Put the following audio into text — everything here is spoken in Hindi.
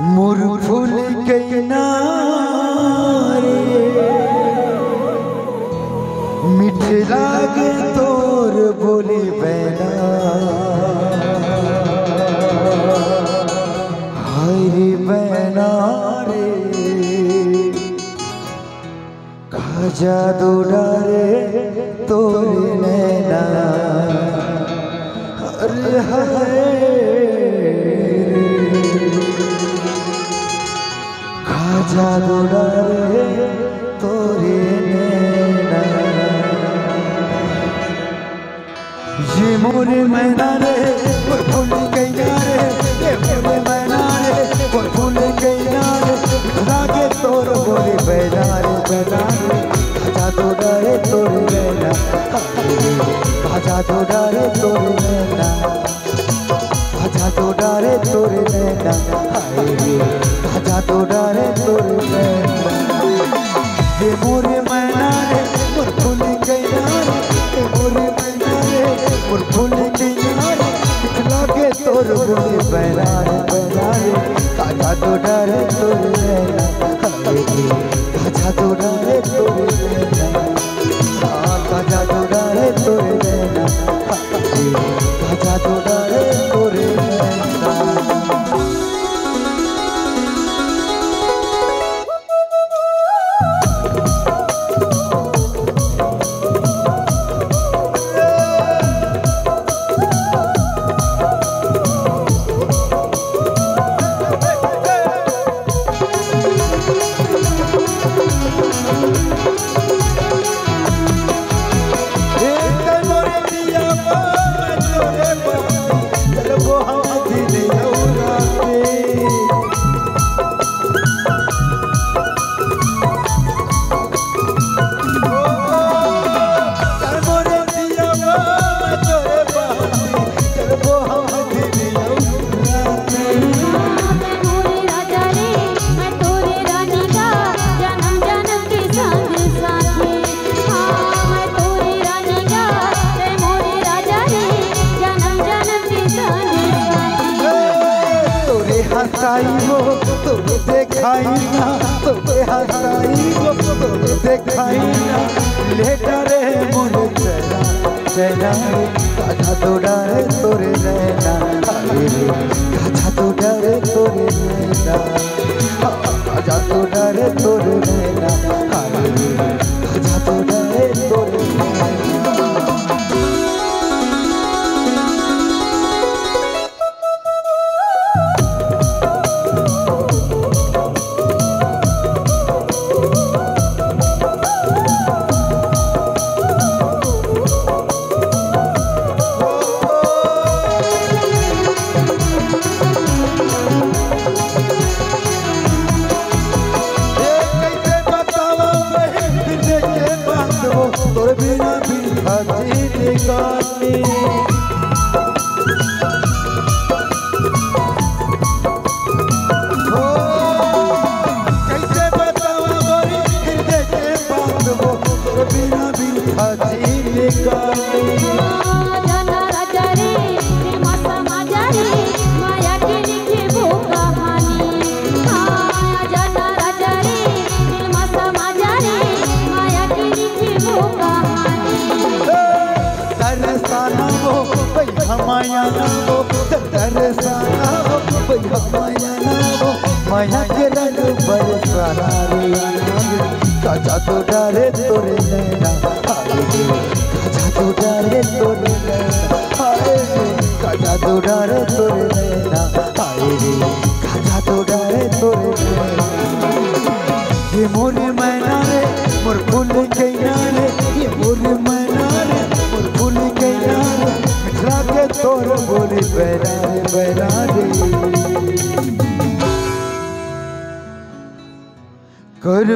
मोर फूल कैनारे मीठ लागे तोर बोली बैना हरी बैना रे खाजा दुडारे तोरे नैना अरे हाय खाजा दुडारे तोरे नैना ये मोरे मैना रे मोर फूल कैना रे ये मोरे मैना रे मोर फूल कैना रे लागे तोर बोली बैना रे खाजा दुडारे तोरे नैना खाजा दुडारे तोरे नैना खाजा दुडारे तोरे नैना खाजा दुडारे तोरे नैना ये मोरे मैना रे मोर फूल कैना रे ये मोरे मैना रे मोर फूल कैना रे लागे तोर बोली बैना रे खाजा दुडारे तोरे नैना खाजा दुडारे तोरे नैना खाजा दुडारे तोरे नैना खाजा दुडारे तोरे नैना। हसाई वो तोरे देखाई ना तोरे हसाई वो तोरे देखाई ना लेटा रे मोरे चैना चैना रे खाजा दुडारे तोरे नैना खाजा दुडारे तोरे नैना खाजा दुडारे तोरे नैना खाजा दुडारे तोरे नैना। तोरे बिना भी जीने गाने हो कैसे बतावा मोरी हृदय के बात वो तोरे बिना भी जीने गाने माया ना वो तरसाना वो माया ना वो माया के रंग बरसाना रे खाजा दुडारे तोरे नैना खाजा दुडारे तोरे नैना खाजा दुडारे तोरे नैना खाजा दुडारे तोरे नैना ये मोरे मैना रे मोर फूल कैना रे ये मोरे मैना रे मोर फूल कैना रे लागे तोर बोली बैना रे कर